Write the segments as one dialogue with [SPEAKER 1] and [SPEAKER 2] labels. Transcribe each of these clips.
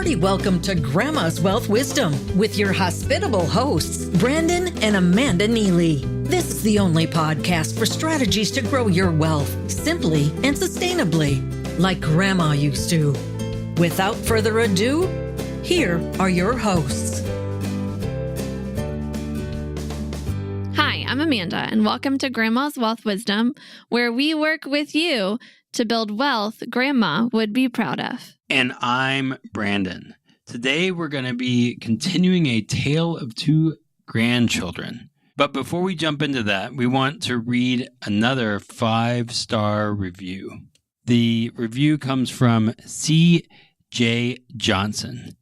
[SPEAKER 1] hearty welcome to Grandma's Wealth Wisdom with your hospitable hosts, Brandon and Amanda Neely. This is the only podcast for strategies to grow your wealth simply and sustainably, like Grandma used to. Without further ado, here are your hosts.
[SPEAKER 2] Hi, I'm Amanda, and welcome to Grandma's Wealth Wisdom, where we work with you to build wealth Grandma would be proud of.
[SPEAKER 3] And I'm Brandon. Today we're going to be continuing a tale of two grandchildren. But before we jump into that, we want to read another 5-star review. The review comes from C.J. Johnson.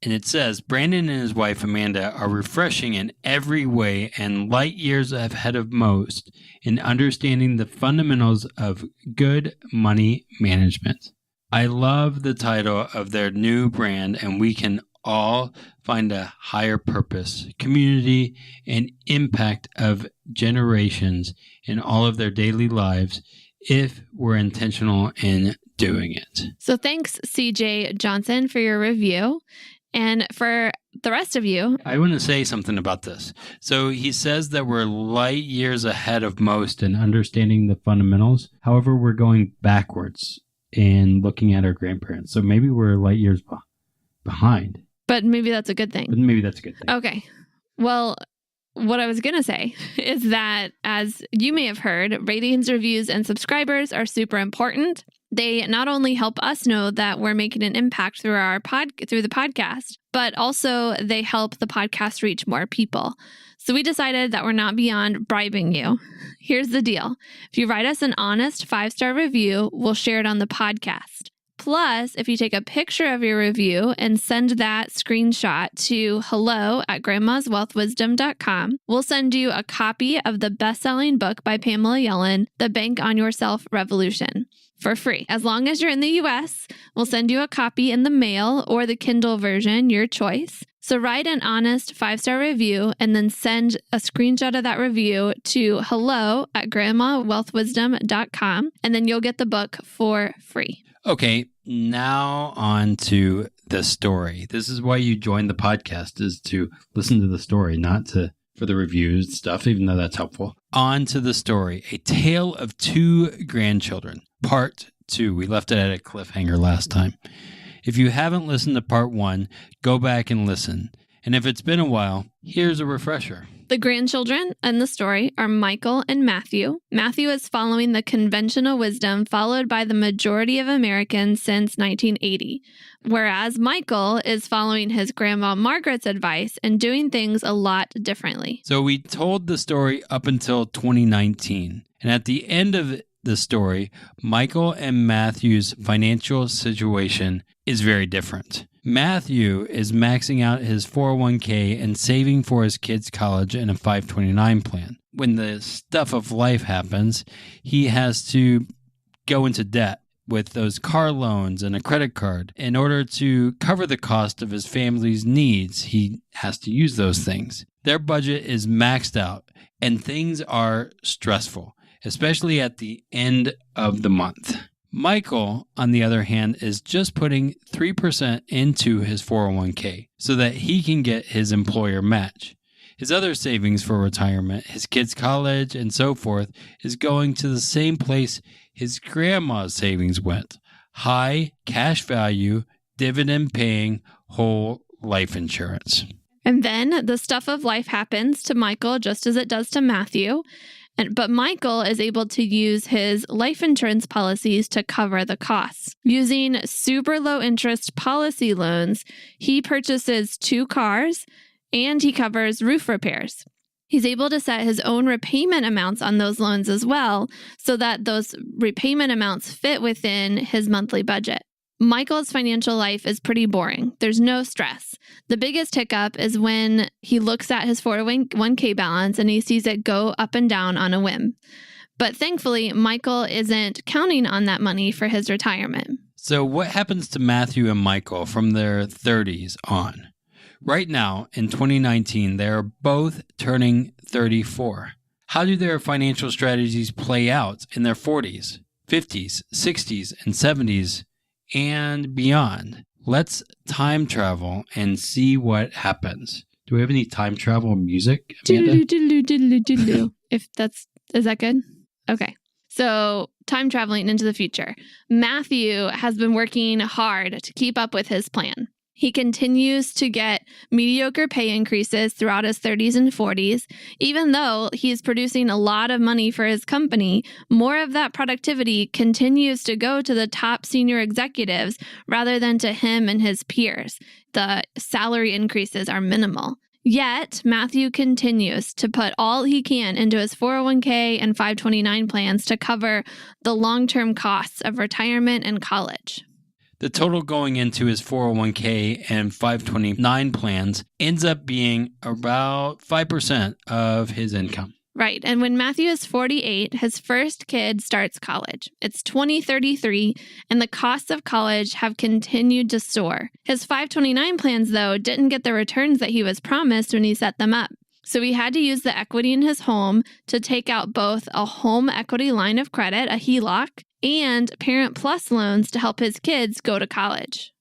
[SPEAKER 3] And it says, Brandon and his wife Amanda are refreshing in every way and light years ahead of most in understanding the fundamentals of good money management. I love the title of their new brand, and we can all find a higher purpose, community, and impact of generations in all of their daily lives if we're intentional in doing it.
[SPEAKER 2] So thanks, CJ Johnson, for your review. And for the rest of you,
[SPEAKER 3] I want to say something about this. So he says that we're light years ahead of most in understanding the fundamentals. However, we're going backwards in looking at our grandparents. So maybe we're light years behind.
[SPEAKER 2] But maybe that's a good thing. Okay. Well, what I was going to say is that, as you may have heard, ratings, reviews, and subscribers are super important. They not only help us know that we're making an impact through the podcast, but also they help the podcast reach more people. So we decided that we're not beyond bribing you. Here's the deal. If you write us an honest 5-star review, we'll share it on the podcast. Plus, if you take a picture of your review and send that screenshot to hello@grandmaswealthwisdom.com, we'll send you a copy of the best-selling book by Pamela Yellen, The Bank on Yourself Revolution, for free. As long as you're in the U.S., we'll send you a copy in the mail or the Kindle version, your choice. So write an honest 5-star review and then send a screenshot of that review to hello@grandmawealthwisdom.com, and then you'll get the book for free.
[SPEAKER 3] Okay, now on to the story. This is why you join the podcast, is to listen to the story, not for the reviews and stuff, even though that's helpful. On to the story. A Tale of Two Grandchildren, Part 2. We left it at a cliffhanger last time. If you haven't listened to Part 1, go back and listen. And if it's been a while, here's a refresher.
[SPEAKER 2] The grandchildren in the story are Michael and Matthew. Matthew is following the conventional wisdom followed by the majority of Americans since 1980, whereas Michael is following his grandma Margaret's advice and doing things a lot differently.
[SPEAKER 3] So we told the story up until 2019, and at the end of the story, Michael and Matthew's financial situation is very different. Matthew is maxing out his 401k and saving for his kids' college in a 529 plan. When the stuff of life happens, he has to go into debt with those car loans and a credit card. In order to cover the cost of his family's needs, he has to use those things. Their budget is maxed out, and things are stressful, especially at the end of the month. Michael, on the other hand, is just putting 3% into his 401k so that he can get his employer match. His other savings for retirement, his kids' college, and so forth, is going to the same place his grandma's savings went: high cash value, dividend-paying whole life insurance.
[SPEAKER 2] And then the stuff of life happens to Michael just as it does to Matthew. But Michael is able to use his life insurance policies to cover the costs. Using super low interest policy loans, he purchases 2 cars and he covers roof repairs. He's able to set his own repayment amounts on those loans as well, so that those repayment amounts fit within his monthly budget. Michael's financial life is pretty boring. There's no stress. The biggest hiccup is when he looks at his 401k balance and he sees it go up and down on a whim. But thankfully, Michael isn't counting on that money for his retirement.
[SPEAKER 3] So what happens to Matthew and Michael from their 30s on? Right now, in 2019, they are both turning 34. How do their financial strategies play out in their 40s, 50s, 60s, and 70s? And beyond? Let's time travel and see what happens. Do we have any time travel music, Amanda?
[SPEAKER 2] Is that good? Okay. So time traveling into the future. Matthew has been working hard to keep up with his plan. He continues to get mediocre pay increases throughout his 30s and 40s. Even though he's producing a lot of money for his company, more of that productivity continues to go to the top senior executives rather than to him and his peers. The salary increases are minimal. Yet, Matthew continues to put all he can into his 401k and 529 plans to cover the long-term costs of retirement and college.
[SPEAKER 3] The total going into his 401k and 529 plans ends up being about 5% of his income.
[SPEAKER 2] Right. And when Matthew is 48, his first kid starts college. It's 2033, and the costs of college have continued to soar. His 529 plans, though, didn't get the returns that he was promised when he set them up. So he had to use the equity in his home to take out both a home equity line of credit, a HELOC, and Parent Plus loans to help his kids go to college.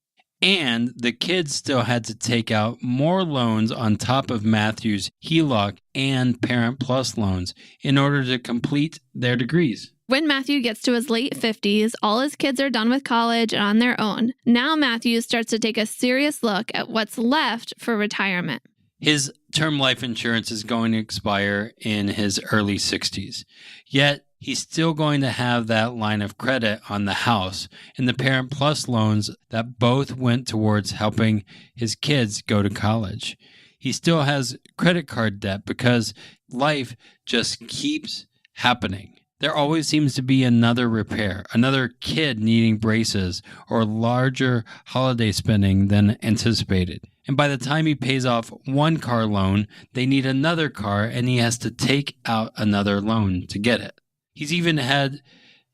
[SPEAKER 3] And the kids still had to take out more loans on top of Matthew's HELOC and Parent Plus loans in order to complete their degrees.
[SPEAKER 2] When Matthew gets to his late 50s, all his kids are done with college and on their own. Now Matthew starts to take a serious look at what's left for retirement.
[SPEAKER 3] His term life insurance is going to expire in his early 60s. Yet, he's still going to have that line of credit on the house and the Parent Plus loans that both went towards helping his kids go to college. He still has credit card debt because life just keeps happening. There always seems to be another repair, another kid needing braces, or larger holiday spending than anticipated. And by the time he pays off one car loan, they need another car and he has to take out another loan to get it. He's even had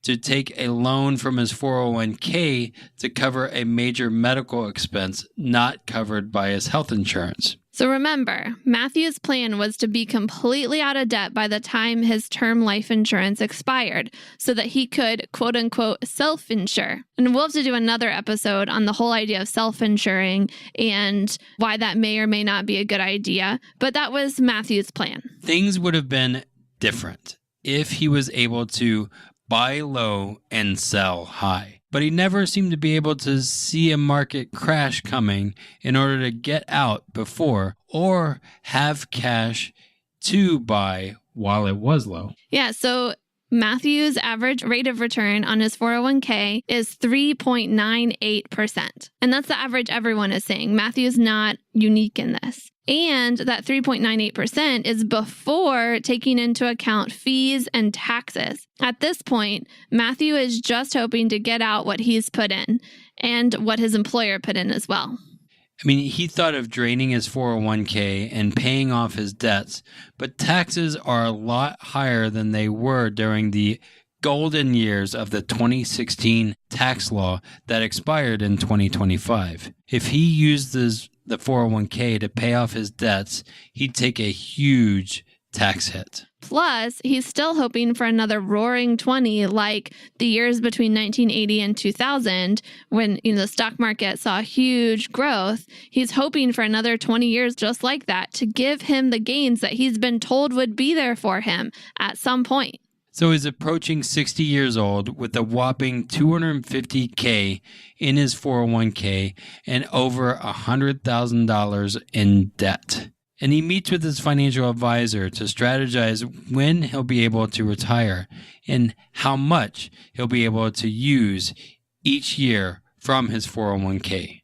[SPEAKER 3] to take a loan from his 401k to cover a major medical expense not covered by his health insurance.
[SPEAKER 2] So remember, Matthew's plan was to be completely out of debt by the time his term life insurance expired so that he could, quote unquote, self-insure. And we'll have to do another episode on the whole idea of self-insuring and why that may or may not be a good idea. But that was Matthew's plan.
[SPEAKER 3] Things would have been different if he was able to buy low and sell high. But he never seemed to be able to see a market crash coming in order to get out before or have cash to buy while it was low.
[SPEAKER 2] Yeah, so Matthew's average rate of return on his 401k is 3.98%. And that's the average everyone is saying. Matthew's not unique in this. And that 3.98% is before taking into account fees and taxes. At this point, Matthew is just hoping to get out what he's put in and what his employer put in as well.
[SPEAKER 3] I mean, he thought of draining his 401k and paying off his debts, but taxes are a lot higher than they were during the golden years of the 2016 tax law that expired in 2025. If he used the 401k to pay off his debts, he'd take a huge tax hit.
[SPEAKER 2] Plus, he's still hoping for another roaring 20 like the years between 1980 and 2000 when the stock market saw huge growth. He's hoping for another 20 years just like that to give him the gains that he's been told would be there for him at some point.
[SPEAKER 3] So he's approaching 60 years old with a whopping $250K in his 401k and over $100,000 in debt. And he meets with his financial advisor to strategize when he'll be able to retire and how much he'll be able to use each year from his 401k.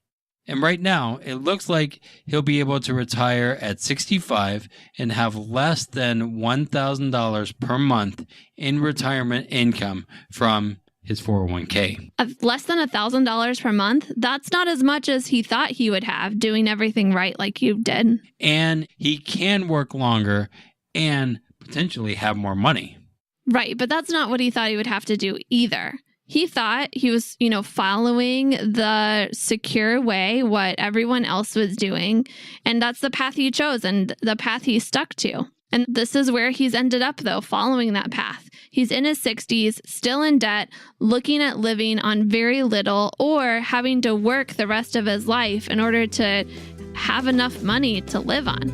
[SPEAKER 3] And right now, it looks like he'll be able to retire at 65 and have less than $1,000 per month in retirement income from his 401k.
[SPEAKER 2] Less than $1,000 per month? That's not as much as he thought he would have doing everything right like you did.
[SPEAKER 3] And he can work longer and potentially have more money.
[SPEAKER 2] Right, but that's not what he thought he would have to do either. He thought he was, following the secure way, what everyone else was doing. And that's the path he chose and the path he stuck to. And this is where he's ended up, though, following that path. He's in his 60s, still in debt, looking at living on very little or having to work the rest of his life in order to have enough money to live on.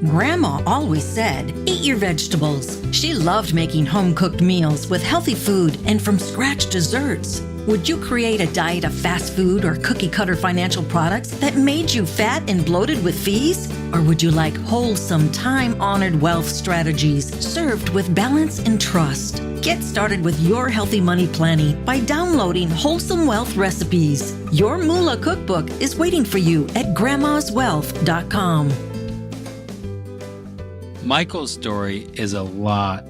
[SPEAKER 1] Grandma always said, eat your vegetables. She loved making home-cooked meals with healthy food and from-scratch desserts. Would you create a diet of fast food or cookie-cutter financial products that made you fat and bloated with fees? Or would you like wholesome, time-honored wealth strategies served with balance and trust? Get started with your healthy money planning by downloading Wholesome Wealth Recipes. Your Moolah cookbook is waiting for you at grandmaswealth.com.
[SPEAKER 3] Michael's story is a lot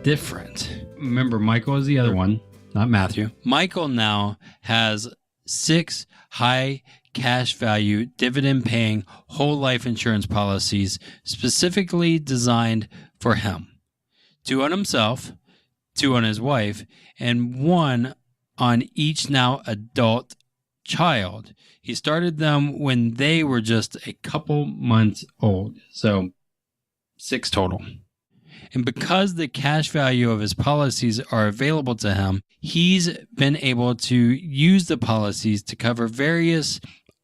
[SPEAKER 3] different. Remember, Michael is the other one, not Matthew. Michael now has 6 high cash value, dividend paying whole life insurance policies specifically designed for him. 2 on himself, 2 on his wife, and 1 on each now adult child. He started them when they were just a couple months old. So 6 total. And because the cash value of his policies are available to him, he's been able to use the policies to cover various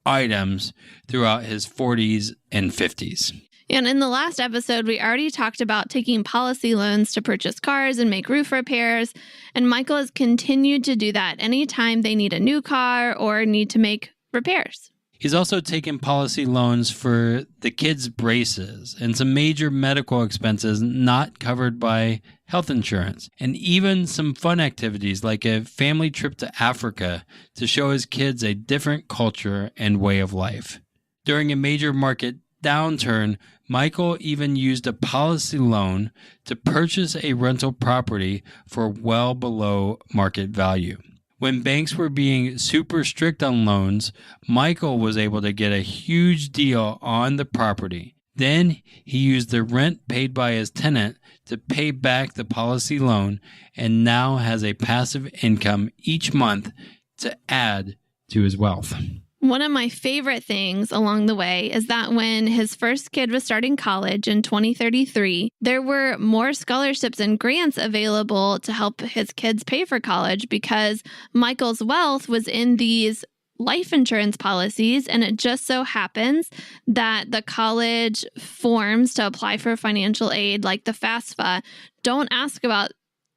[SPEAKER 3] items throughout his 40s and 50s.
[SPEAKER 2] And in the last episode, we already talked about taking policy loans to purchase cars and make roof repairs. And Michael has continued to do that anytime they need a new car or need to make repairs.
[SPEAKER 3] He's also taken policy loans for the kids' braces and some major medical expenses not covered by health insurance, and even some fun activities like a family trip to Africa to show his kids a different culture and way of life. During a major market downturn, Michael even used a policy loan to purchase a rental property for well below market value. When banks were being super strict on loans, Michael was able to get a huge deal on the property. Then he used the rent paid by his tenant to pay back the policy loan and now has a passive income each month to add to his wealth.
[SPEAKER 2] One of my favorite things along the way is that when his first kid was starting college in 2033, there were more scholarships and grants available to help his kids pay for college because Michael's wealth was in these life insurance policies. And it just so happens that the college forms to apply for financial aid, like the FAFSA, don't ask about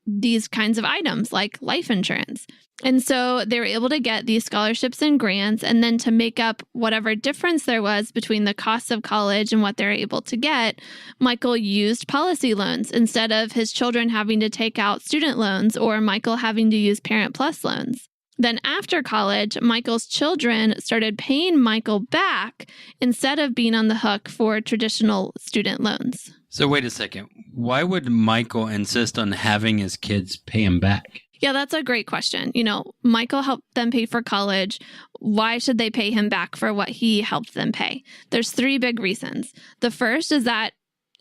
[SPEAKER 2] these kinds of items like life insurance. And so they were able to get these scholarships and grants, and then to make up whatever difference there was between the costs of college and what they're able to get, Michael used policy loans instead of his children having to take out student loans or Michael having to use Parent Plus loans. Then after college, Michael's children started paying Michael back instead of being on the hook for traditional student loans.
[SPEAKER 3] So wait a second. Why would Michael insist on having his kids pay him back?
[SPEAKER 2] Yeah, that's a great question. Michael helped them pay for college. Why should they pay him back for what he helped them pay? There's 3 big reasons. The first is that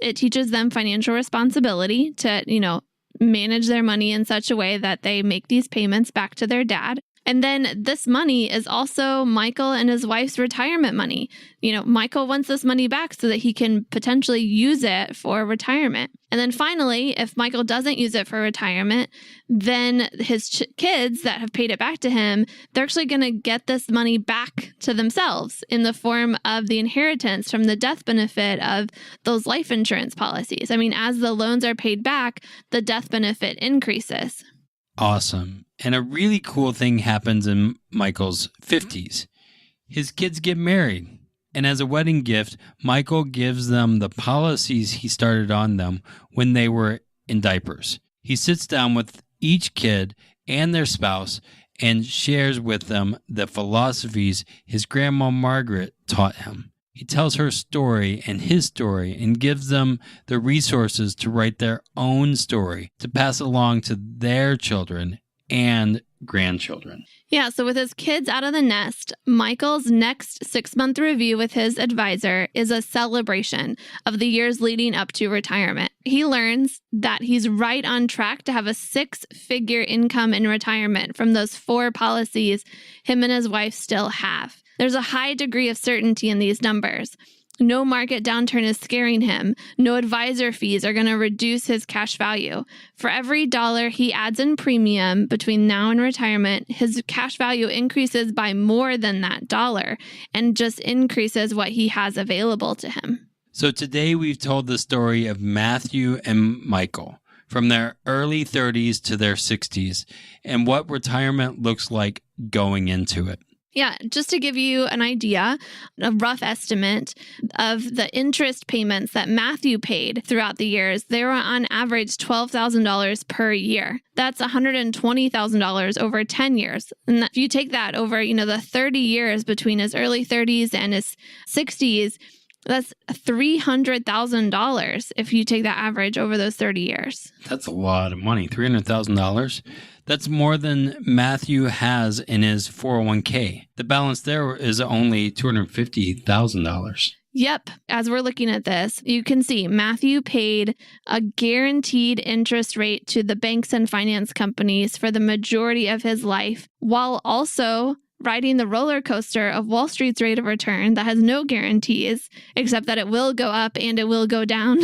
[SPEAKER 2] it teaches them financial responsibility to, manage their money in such a way that they make these payments back to their dad. And then this money is also Michael and his wife's retirement money. Michael wants this money back so that he can potentially use it for retirement. And then finally, if Michael doesn't use it for retirement, then his kids that have paid it back to him, they're actually going to get this money back to themselves in the form of the inheritance from the death benefit of those life insurance policies. I mean, as the loans are paid back, the death benefit increases.
[SPEAKER 3] Awesome. And a really cool thing happens in Michael's 50s. His kids get married. And as a wedding gift, Michael gives them the policies he started on them when they were in diapers. He sits down with each kid and their spouse and shares with them the philosophies his grandma Margaret taught him. He tells her story and his story and gives them the resources to write their own story to pass along to their children and grandchildren.
[SPEAKER 2] Yeah, so with his kids out of the nest, Michael's next 6-month review with his advisor is a celebration of the years leading up to retirement. He learns that he's right on track to have a 6-figure income in retirement from those 4 policies him and his wife still have. There's a high degree of certainty in these numbers. No market downturn is scaring him. No advisor fees are going to reduce his cash value. For every dollar he adds in premium between now and retirement, his cash value increases by more than that dollar and just increases what he has available to him.
[SPEAKER 3] So today we've told the story of Matthew and Michael from their early 30s to their 60s and what retirement looks like going into it.
[SPEAKER 2] Yeah, just to give you an idea, a rough estimate of the interest payments that Matthew paid throughout the years, they were on average $12,000 per year. That's $120,000 over 10 years. And if you take that over, the 30 years between his early 30s and his 60s, that's $300,000 if you take that average over those 30 years.
[SPEAKER 3] That's a lot of money, $300,000. That's more than Matthew has in his 401k. The balance there is only $250,000.
[SPEAKER 2] Yep. As we're looking at this, you can see Matthew paid a guaranteed interest rate to the banks and finance companies for the majority of his life, while also riding the roller coaster of Wall Street's rate of return that has no guarantees, except that it will go up and it will go down.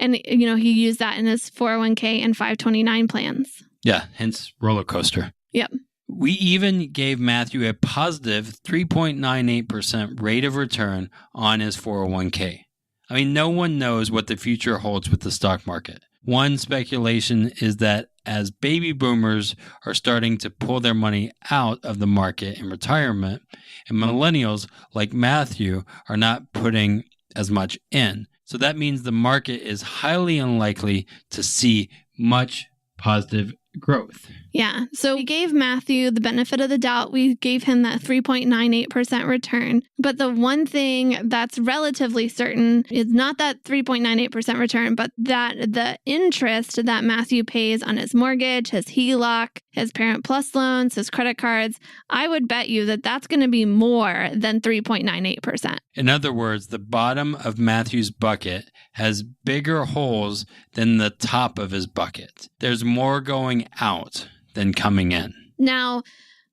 [SPEAKER 2] And, he used that in his 401k and 529 plans.
[SPEAKER 3] Yeah, hence roller coaster.
[SPEAKER 2] Yep.
[SPEAKER 3] We even gave Matthew a positive 3.98% rate of return on his 401k. I mean, no one knows what the future holds with the stock market. One speculation is that as baby boomers are starting to pull their money out of the market in retirement, and millennials like Matthew are not putting as much in. So that means the market is highly unlikely to see much positive growth.
[SPEAKER 2] Yeah. So we gave Matthew the benefit of the doubt. We gave him that 3.98% return. But the one thing that's relatively certain is not that 3.98% return, but that the interest that Matthew pays on his mortgage, his HELOC, his Parent Plus loans, his credit cards, I would bet you that that's going to be more than 3.98%.
[SPEAKER 3] In other words, the bottom of Matthew's bucket has bigger holes than the top of his bucket. There's more going out than coming in.
[SPEAKER 2] Now,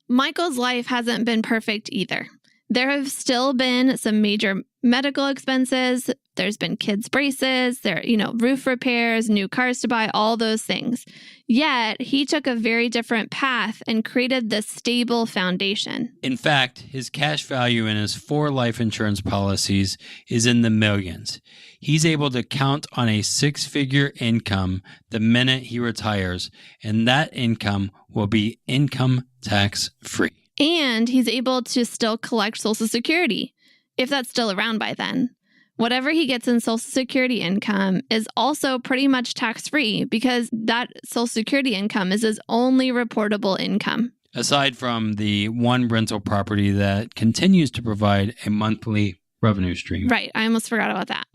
[SPEAKER 2] Michael's life hasn't been perfect either. There have still been some major medical expenses. There's been kids' braces, roof repairs, new cars to buy, all those things. Yet, he took a very different path and created this stable foundation.
[SPEAKER 3] In fact, his cash value in his 4 life insurance policies is in the millions. He's able to count on a 6-figure income the minute he retires, and that income will be income tax free.
[SPEAKER 2] And he's able to still collect Social Security, if that's still around by then. Whatever he gets in Social Security income is also pretty much tax-free because that Social Security income is his only reportable income.
[SPEAKER 3] Aside from the one rental property that continues to provide a monthly revenue stream.
[SPEAKER 2] Right. I almost forgot about that.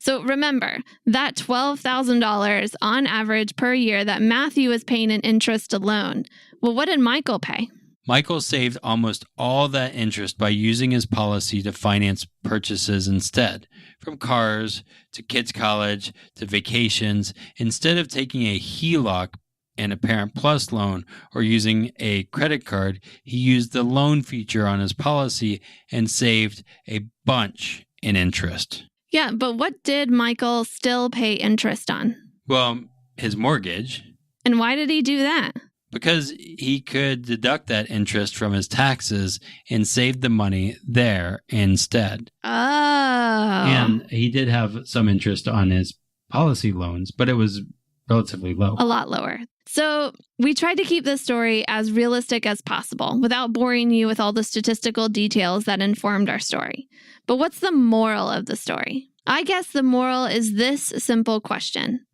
[SPEAKER 2] So remember, that $12,000 on average per year that Matthew is paying in interest alone. Well, what did Michael pay?
[SPEAKER 3] Michael saved almost all that interest by using his policy to finance purchases instead, from cars to kids' college to vacations. Instead of taking a HELOC and a Parent Plus loan or using a credit card, he used the loan feature on his policy and saved a bunch in interest.
[SPEAKER 2] Yeah, but what did Michael still pay interest on?
[SPEAKER 3] Well, his mortgage.
[SPEAKER 2] And why did he do that?
[SPEAKER 3] Because he could deduct that interest from his taxes and save the money there instead.
[SPEAKER 2] Oh.
[SPEAKER 3] And he did have some interest on his policy loans, but it was relatively low.
[SPEAKER 2] A lot lower. So we tried to keep this story as realistic as possible without boring you with all the statistical details that informed our story. But what's the moral of the story? I guess the moral is this simple question.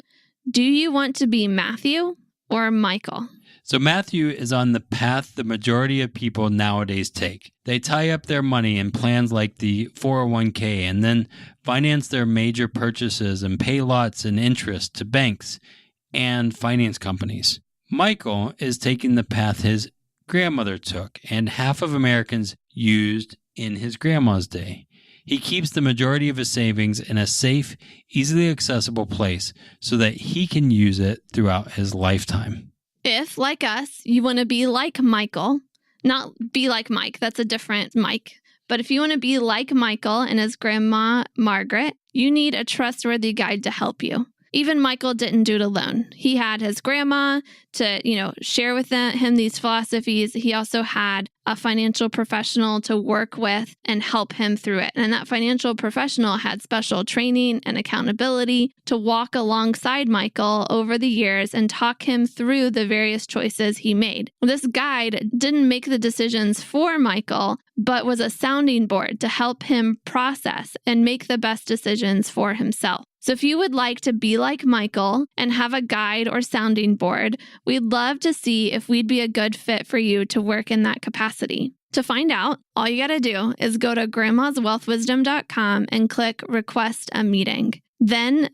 [SPEAKER 2] Do you want to be Matthew or Michael?
[SPEAKER 3] So Matthew is on the path the majority of people nowadays take. They tie up their money in plans like the 401k and then finance their major purchases and pay lots and interest to banks and finance companies. Michael is taking the path his grandmother took and half of Americans used in his grandma's day. He keeps the majority of his savings in a safe, easily accessible place so that he can use it throughout his lifetime.
[SPEAKER 2] If, like us, you want to be like Michael, not be like Mike, that's a different Mike, But if you want to be like Michael and his grandma, Margaret, you need a trustworthy guide to help you. Even Michael didn't do it alone. He had his grandma to, share with him these philosophies. He also had a financial professional to work with and help him through it. And that financial professional had special training and accountability to walk alongside Michael over the years and talk him through the various choices he made. This guide didn't make the decisions for Michael, but was a sounding board to help him process and make the best decisions for himself. So if you would like to be like Michael and have a guide or sounding board, we'd love to see if we'd be a good fit for you to work in that capacity. To find out, all you got to do is go to grandmaswealthwisdom.com and click Request a Meeting. Then,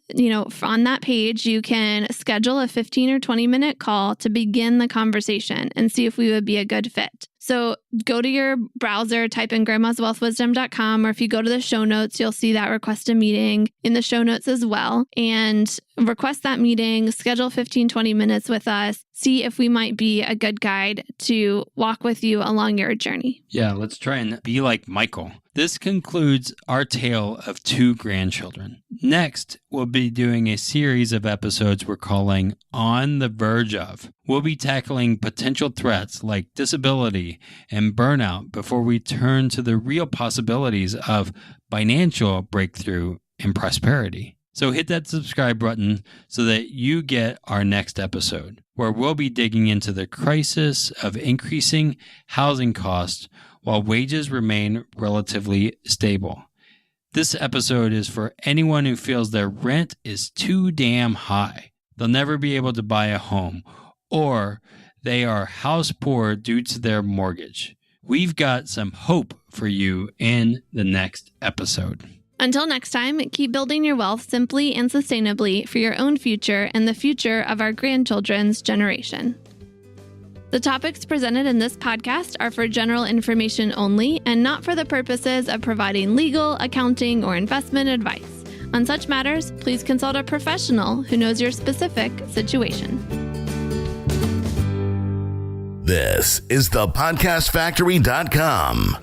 [SPEAKER 2] on that page, you can schedule a 15 or 20 minute call to begin the conversation and see if we would be a good fit. So go to your browser, type in grandmaswealthwisdom.com, or if you go to the show notes, you'll see that request a meeting in the show notes as well. And request that meeting, schedule 15, 20 minutes with us, see if we might be a good guide to walk with you along your journey.
[SPEAKER 3] Yeah, let's try and be like Michael. This concludes our tale of 2 grandchildren. Next, we'll be doing a series of episodes we're calling On the Verge of. We'll be tackling potential threats like disability and burnout before we turn to the real possibilities of financial breakthrough and prosperity. So hit that subscribe button so that you get our next episode, where we'll be digging into the crisis of increasing housing costs while wages remain relatively stable. This episode is for anyone who feels their rent is too damn high. They'll never be able to buy a home, or they are house poor due to their mortgage. We've got some hope for you in the next episode.
[SPEAKER 2] Until next time, keep building your wealth simply and sustainably for your own future and the future of our grandchildren's generation. The topics presented in this podcast are for general information only and not for the purposes of providing legal, accounting, or investment advice. On such matters, please consult a professional who knows your specific situation.
[SPEAKER 4] This is thepodcastfactory.com.